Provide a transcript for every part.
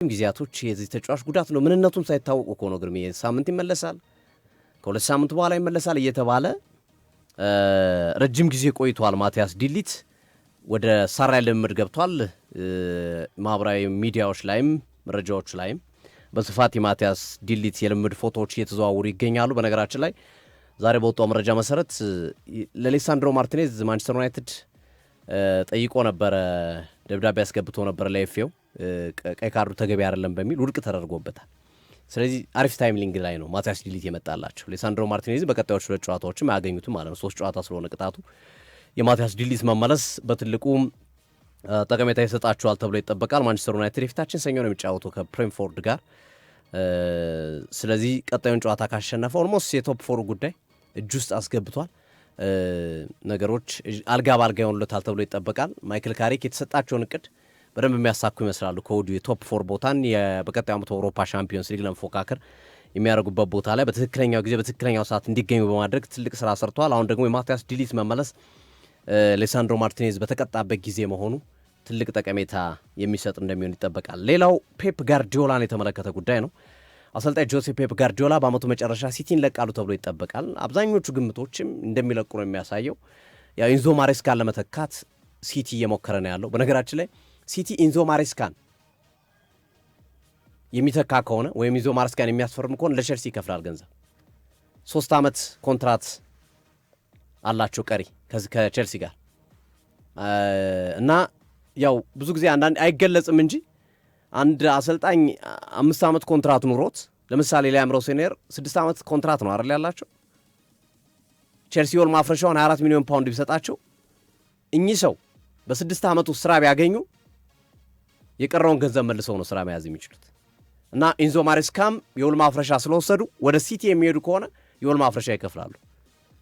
ጊዜያቶች የዚህ ተጫዋች ጉዳት ነው ምንነቱም ሳይታወቅ እኮ ነው ግርሜ ሳምንት ይመለሳል ከሁለት ሳምንት በኋላ ይመለሳል እየተባለ ረጅም ጊዜ ቆይቷል። ማቲያስ ዲሊት ወደ ሳራይ ልምምድ ገብቷል። ማህበራዊ ሚዲያዎች ላይም መረጃዎች ላይም በስፋት የማቲያስ ዲሊት የልምምድ ፎቶዎች እየተዘዋወሩ ይገኛሉ። በነገራችን ላይ ዛሬ በወጣው መረጃ መሰረት ለሌሳንድሮ ማርቲኔዝ ማንቸስተር ዩናይትድ ጠይቆ ነበረ፣ ደብዳቤ ያስገብቶ ነበር ለኤፍኤው ቀይ ካርዱ ተገቢ አይደለም በሚል ውድቅ ተደርጎበታል። ስለዚህ አሪፍ ታይሚንግ ላይ ነው ማቲያስ ዲሊት የመጣላቸው። ሌሳንድሮ ማርቲኔዝ በቀጣዮቹ ሁለት ጨዋታዎችም አያገኙትም ማለት ነው። 3 ጨዋታ ስለሆነ ቅጣቱ የማቲያስ ዲሊት መመለስ በትልቁ ጠቀሜታ ይሰጣቸዋል ተብሎ ይጠበቃል። ማንቸስተር ዩናይትድ የፊታችን ሰኞ ነው የሚጫወተው ከብሬንትፎርድ ጋር። ስለዚህ ቀጣዩን ጨዋታ ካሸነፈ ኦልሞስት የቶፕ ፎር ጉዳይ እጅ ውስጥ አስገብቷል። ነገሮች አልጋ ባልጋ ይሆኑለታል ተብሎ ይጠበቃል። ማይክል ካሪክ የተሰጣቸውን እቅድ በደንብ የሚያሳኩ ይመስላሉ። ከወዲሁ የቶፕ ፎር ቦታን በቀጣዩ ዓመት አውሮፓ ሻምፒዮንስ ሊግ ለመፎካከር የሚያደርጉበት ቦታ ላይ በትክክለኛው ጊዜ በትክክለኛው ሰዓት እንዲገኙ በማድረግ ትልቅ ስራ ሰርተዋል። አሁን ደግሞ የማቲያስ ዲሊት መመለስ ሌሳንድሮ ማርቲኔዝ በተቀጣበት ጊዜ መሆኑ ትልቅ ጠቀሜታ የሚሰጥ እንደሚሆን ይጠበቃል። ሌላው ፔፕ ጋርዲዮላን የተመለከተ ጉዳይ ነው። አሰልጣኝ ጆሴ ፔፕ ጋርዲዮላ በአመቱ መጨረሻ ሲቲን ለቃሉ ተብሎ ይጠበቃል። አብዛኞቹ ግምቶችም እንደሚለቁ ነው የሚያሳየው። ያው ኢንዞ ማሬስካን ለመተካት ሲቲ እየሞከረ ነው ያለው። በነገራችን ላይ ሲቲ ኢንዞ ማሬስካን የሚተካ ከሆነ ወይም ኢንዞ ማሬስካን የሚያስፈርም ከሆነ ለቸልሲ ይከፍላል ገንዘብ። 3 ዓመት ኮንትራት አላቸው ቀሪ ከቸልሲ ጋር እና ያው ብዙ ጊዜ አንዳንድ አይገለጽም እንጂ አንድ አሰልጣኝ 5 ዓመት ኮንትራት ኑሮት ለምሳሌ ሊያም ሮሴኔር 6 ዓመት ኮንትራት ነው አይደል ያላቸው። ቸልሲ ወል ማፍረሻውን 24 ሚሊዮን ፓውንድ ቢሰጣቸው እኚህ ሰው በ6 ዓመቱ ስራ ቢያገኙ የቀረውን ገንዘብ መልሰው ነው ስራ መያዝ የሚችሉት። እና ኢንዞ ማሬስካም የውል ማፍረሻ ስለወሰዱ ወደ ሲቲ የሚሄዱ ከሆነ የውል ማፍረሻ ይከፍላሉ።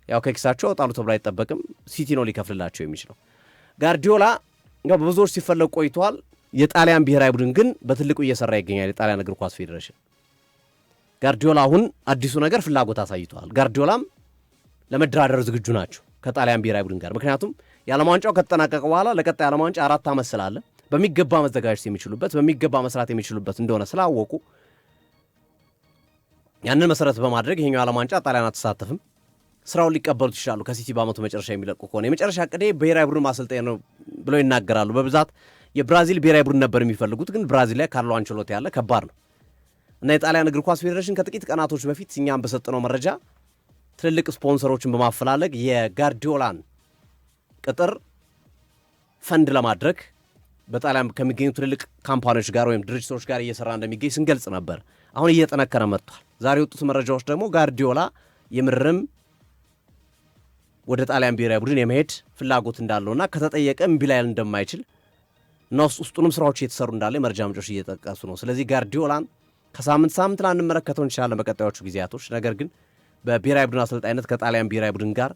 ያው ከኪሳቸው ወጣሉ ተብሎ አይጠበቅም። ሲቲ ነው ሊከፍልላቸው የሚችለው። ጋርዲዮላ ያው በብዙዎች ሲፈለግ ቆይቷል። የጣሊያን ብሔራዊ ቡድን ግን በትልቁ እየሰራ ይገኛል። የጣሊያን እግር ኳስ ፌዴሬሽን ጋርዲዮላ አሁን አዲሱ ነገር ፍላጎት አሳይቷል። ጋርዲዮላም ለመደራደር ዝግጁ ናቸው ከጣሊያን ብሔራዊ ቡድን ጋር። ምክንያቱም የዓለም ዋንጫው ከተጠናቀቀ በኋላ ለቀጣይ ዓለም ዋንጫ 4 ዓመት ስላለ በሚገባ መዘጋጀት የሚችሉበት በሚገባ መስራት የሚችሉበት እንደሆነ ስላወቁ ያንን መሰረት በማድረግ ይሄኛው ዓለም ዋንጫ ጣሊያን አትሳተፍም፣ ስራውን ሊቀበሉት ይችላሉ ከሲቲ በአመቱ መጨረሻ የሚለቁ ከሆነ። የመጨረሻ ቅዴ ብሔራዊ ቡድን ማሰልጠኝ ነው ብለው ይናገራሉ። በብዛት የብራዚል ብሔራዊ ቡድን ነበር የሚፈልጉት፣ ግን ብራዚል ላይ ካርሎ አንቸሎቲ ያለ ከባድ ነው እና የጣሊያን እግር ኳስ ፌዴሬሽን ከጥቂት ቀናቶች በፊት እኛም በሰጠነው መረጃ ትልልቅ ስፖንሰሮችን በማፈላለግ የጋርዲዮላን ቅጥር ፈንድ ለማድረግ በጣሊያን ከሚገኙ ትልልቅ ካምፓኒዎች ጋር ወይም ድርጅቶች ጋር እየሰራ እንደሚገኝ ስንገልጽ ነበር። አሁን እየጠነከረ መጥቷል። ዛሬ የወጡት መረጃዎች ደግሞ ጋርዲዮላ የምርም ወደ ጣሊያን ብሔራዊ ቡድን የመሄድ ፍላጎት እንዳለውና ከተጠየቀ እምቢ ላይል እንደማይችል እና ውስጡንም ስራዎች እየተሰሩ እንዳለ መረጃ ምንጮች እየጠቀሱ ነው። ስለዚህ ጋርዲዮላን ከሳምንት ላንመለከተው እንችላለን በቀጣዮቹ ጊዜያቶች። ነገር ግን በብሔራዊ ቡድን አሰልጣኝነት ከጣሊያን ብሔራዊ ቡድን ጋር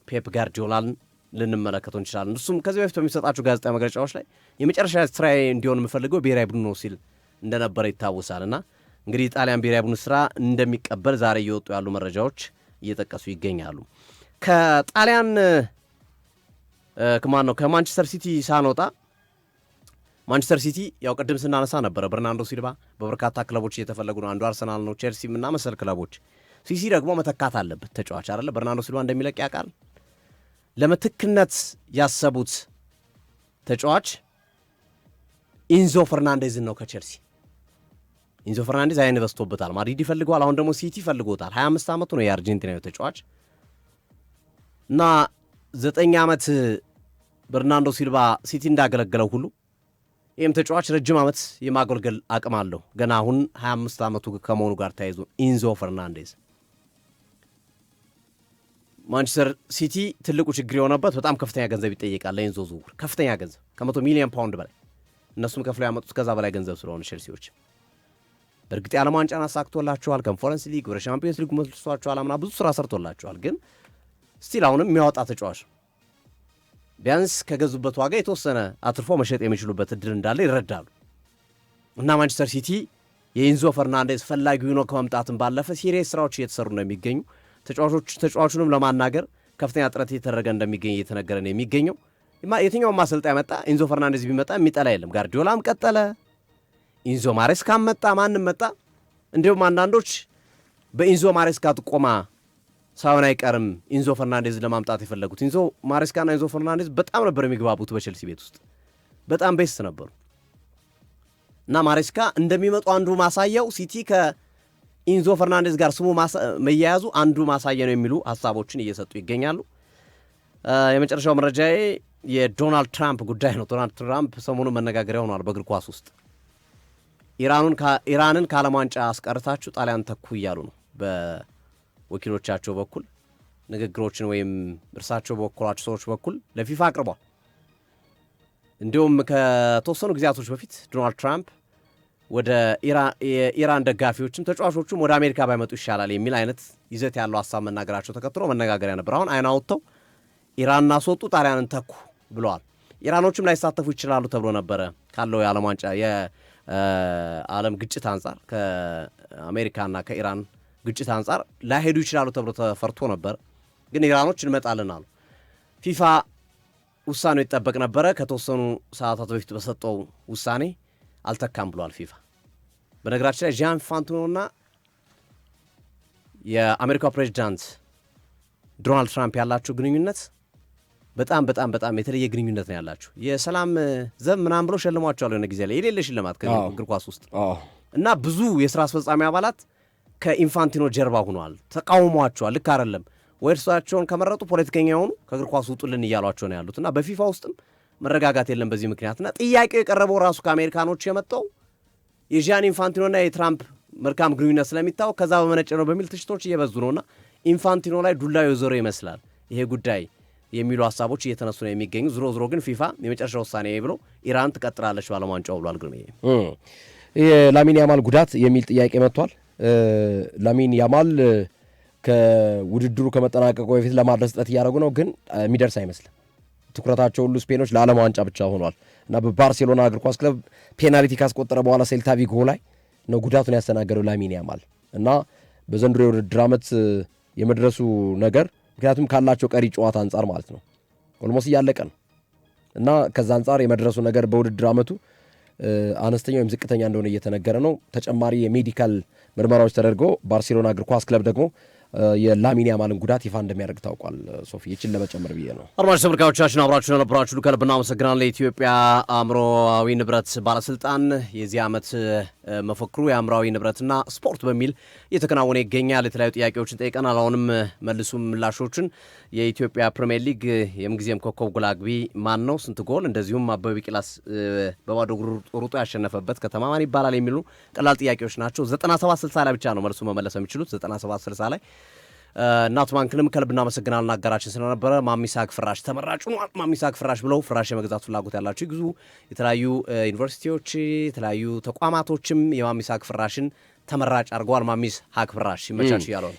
ፔፕ ጋርዲዮላን ልንመለከተው እንችላለን። እሱም ከዚህ በፊት በሚሰጣቸው ጋዜጣዊ መግለጫዎች ላይ የመጨረሻ ስራዬ እንዲሆን የምፈልገው ብሔራዊ ቡድን ነው ሲል እንደነበረ ይታወሳል። እና እንግዲህ ጣሊያን ብሔራዊ ቡድን ስራ እንደሚቀበል ዛሬ እየወጡ ያሉ መረጃዎች እየጠቀሱ ይገኛሉ። ከጣሊያን ከማንቸስተር ሲቲ ሳንወጣ ማንቸስተር ሲቲ ያው ቅድም ስናነሳ ነበረ በርናንዶ ሲልቫ በበርካታ ክለቦች እየተፈለጉ ነው። አንዱ አርሰናል ነው፣ ቼልሲም እና መሰል ክለቦች። ሲሲ ደግሞ መተካት አለበት ተጫዋች አይደለ። በርናንዶ ሲልቫ እንደሚለቅ ያውቃል። ለምትክነት ያሰቡት ተጫዋች ኢንዞ ፈርናንዴዝን ነው ከቼልሲ። ኢንዞ ፈርናንዴዝ አይን በስቶበታል። ማድሪድ ይፈልገዋል። አሁን ደግሞ ሲቲ ፈልጎታል። 25 ዓመቱ ነው የአርጀንቲናዊ ተጫዋች እና 9 ዓመት በርናንዶ ሲልቫ ሲቲ እንዳገለገለው ሁሉ ይህም ተጫዋች ረጅም ዓመት የማገልገል አቅም አለው። ገና አሁን 25 ዓመቱ ከመሆኑ ጋር ተያይዞ ኢንዞ ፈርናንዴዝ ማንቸስተር ሲቲ ትልቁ ችግር የሆነበት በጣም ከፍተኛ ገንዘብ ይጠይቃል ለኢንዞ ዝውውር። ከፍተኛ ገንዘብ ከ100 ሚሊዮን ፓውንድ በላይ እነሱም ከፍለው ያመጡት ከዛ በላይ ገንዘብ ስለሆነ ቼልሲዎች በእርግጥ የዓለም ዋንጫን አሳክቶላቸዋል። ኮንፈረንስ ሊግ ወደ ሻምፒዮንስ ሊግ መልሷቸዋል። አምና ብዙ ስራ ሰርቶላቸዋል። ግን ስቲል አሁንም የሚያወጣ ተጫዋች ቢያንስ ከገዙበት ዋጋ የተወሰነ አትርፎ መሸጥ የሚችሉበት እድል እንዳለ ይረዳሉ እና ማንቸስተር ሲቲ የኢንዞ ፈርናንዴዝ ፈላጊ ሆኖ ከመምጣትም ባለፈ ሲሪየስ ስራዎች እየተሰሩ ነው የሚገኙ። ተጫዋቹንም ለማናገር ከፍተኛ ጥረት እየተደረገ እንደሚገኝ እየተነገረ ነው የሚገኘው። የትኛውም ማሰልጣኝ መጣ ኢንዞ ፈርናንዴዝ ቢመጣ የሚጠላ የለም። ጋርዲዮላም ቀጠለ፣ ኢንዞ ማሬስካ መጣ፣ ማንም መጣ። እንዲሁም አንዳንዶች በኢንዞ ማሬስካ ጥቆማ ሳይሆን አይቀርም ኢንዞ ፈርናንዴዝ ለማምጣት የፈለጉት። ኢንዞ ማሬስካና ኢንዞ ፈርናንዴዝ በጣም ነበር የሚግባቡት በቼልሲ ቤት ውስጥ በጣም ቤስት ነበሩ እና ማሬስካ እንደሚመጡ አንዱ ማሳያው ሲቲ ከኢንዞ ፈርናንዴዝ ጋር ስሙ መያያዙ አንዱ ማሳያ ነው የሚሉ ሀሳቦችን እየሰጡ ይገኛሉ። የመጨረሻው መረጃዬ የዶናልድ ትራምፕ ጉዳይ ነው። ዶናልድ ትራምፕ ሰሞኑን መነጋገሪያ ሆኗል በእግር ኳስ ውስጥ። ኢራንን ከዓለም ዋንጫ አስቀርታችሁ ጣሊያን ተኩ እያሉ ነው በወኪሎቻቸው በኩል ንግግሮችን ወይም እርሳቸው በወከሏቸው ሰዎች በኩል ለፊፋ አቅርቧል። እንዲሁም ከተወሰኑ ጊዜያቶች በፊት ዶናልድ ትራምፕ ወደ የኢራን ደጋፊዎችም ተጫዋቾቹም ወደ አሜሪካ ባይመጡ ይሻላል የሚል አይነት ይዘት ያለው ሀሳብ መናገራቸው ተከትሎ መነጋገሪያ ነበር። አሁን አይን አውጥተው ኢራንን አስወጡ፣ ጣሊያንን ተኩ ብለዋል። ኢራኖችም ላይሳተፉ ይችላሉ ተብሎ ነበረ ካለው የዓለም ዋንጫ የዓለም ግጭት አንጻር ከአሜሪካና ከኢራን ግጭት አንጻር ላይሄዱ ይችላሉ ተብሎ ተፈርቶ ነበር። ግን ኢራኖች እንመጣለን አሉ። ፊፋ ውሳኔው ይጠበቅ ነበረ። ከተወሰኑ ሰዓታት በፊት በሰጠው ውሳኔ አልተካም ብሏል ፊፋ። በነገራችን ላይ ጂያን ኢንፋንቲኖና የአሜሪካው ፕሬዚዳንት ዶናልድ ትራምፕ ያላቸው ግንኙነት በጣም በጣም በጣም የተለየ ግንኙነት ነው ያላቸው። የሰላም ዘብ ምናምን ብሎ ሸልሟቸዋል የሆነ ጊዜ ላይ የሌለ ሽልማት ከእግር ኳስ ውስጥ እና ብዙ የሥራ አስፈጻሚ አባላት ከኢንፋንቲኖ ጀርባ ሆነዋል፣ ተቃውሟቸዋል። ልክ አይደለም ወይ እርሳቸውን ከመረጡ ፖለቲከኛ የሆኑ ከእግር ኳስ ውጡልን እያሏቸው ነው ያሉት እና በፊፋ ውስጥም መረጋጋት የለም በዚህ ምክንያትና ጥያቄው የቀረበው ራሱ ከአሜሪካኖች የመጣው የጂያን ኢንፋንቲኖና የትራምፕ መልካም ግንኙነት ስለሚታወቅ ከዛ በመነጨ ነው በሚል ትችቶች እየበዙ ነውና ኢንፋንቲኖ ላይ ዱላ የዞረ ይመስላል ይሄ ጉዳይ የሚሉ ሀሳቦች እየተነሱ ነው የሚገኙ። ዝሮ ግን ፊፋ የመጨረሻ ውሳኔ ብሎ ኢራን ትቀጥላለች በዓለም ዋንጫው ብሏል። ግን የላሚን ያማል ጉዳት የሚል ጥያቄ መጥቷል። ላሚን ያማል ከውድድሩ ከመጠናቀቁ በፊት ለማድረስ ጥረት እያደረጉ ነው፣ ግን የሚደርስ አይመስልም። ትኩረታቸው ሁሉ ስፔኖች ለዓለም ዋንጫ ብቻ ሆኗል እና በባርሴሎና እግር ኳስ ክለብ ፔናልቲ ካስቆጠረ በኋላ ሴልታ ቪጎ ላይ ነው ጉዳቱን ያስተናገደው ላሚን ያማል እና በዘንድሮ የውድድር ዓመት የመድረሱ ነገር ምክንያቱም ካላቸው ቀሪ ጨዋታ አንጻር ማለት ነው ኦልሞስት እያለቀ ነው እና ከዛ አንጻር የመድረሱ ነገር በውድድር ዓመቱ አነስተኛ ወይም ዝቅተኛ እንደሆነ እየተነገረ ነው። ተጨማሪ የሜዲካል ምርመራዎች ተደርጎ ባርሴሎና እግር ኳስ ክለብ ደግሞ የላሚን ያማልን ጉዳት ይፋ እንደሚያደርግ ታውቋል። ሶፊ ይችን ለመጨመር ብዬ ነው። አድማጭ ተመልካቾቻችን አብራችሁ ለነበራችሁ ከልብ እናመሰግናለን። የኢትዮጵያ አእምሮአዊ ንብረት ባለስልጣን የዚህ ዓመት መፈክሩ የአእምሮአዊ ንብረትና ስፖርት በሚል እየተከናወነ ይገኛል። የተለያዩ ጥያቄዎችን ጠይቀናል። አሁንም መልሱ ምላሾችን የኢትዮጵያ ፕሪሚየር ሊግ የምንጊዜም ኮከብ ጎል አግቢ ማን ነው፣ ስንት ጎል፣ እንደዚሁም አበበ ቢቂላስ በባዶ እግሩ ሩጦ ያሸነፈበት ከተማ ማን ይባላል የሚሉ ቀላል ጥያቄዎች ናቸው። 9760 ላይ ብቻ ነው መልሱ መመለስ የሚችሉት 9760 ላይ። እናት ባንክንም ከልብ እናመሰግናለን አጋራችን ስለነበረ። ማሚሳክ ፍራሽ ተመራጩ ነው። ማሚሳክ ፍራሽ ብለው ፍራሽ የመግዛት ፍላጎት ያላቸው ይግዙ። የተለያዩ ዩኒቨርሲቲዎች፣ የተለያዩ ተቋማቶችም የማሚሳክ ፍራሽን ተመራጭ አድርገዋል። ማሚስ ሀክ ፍራሽ ይመቻች እያለው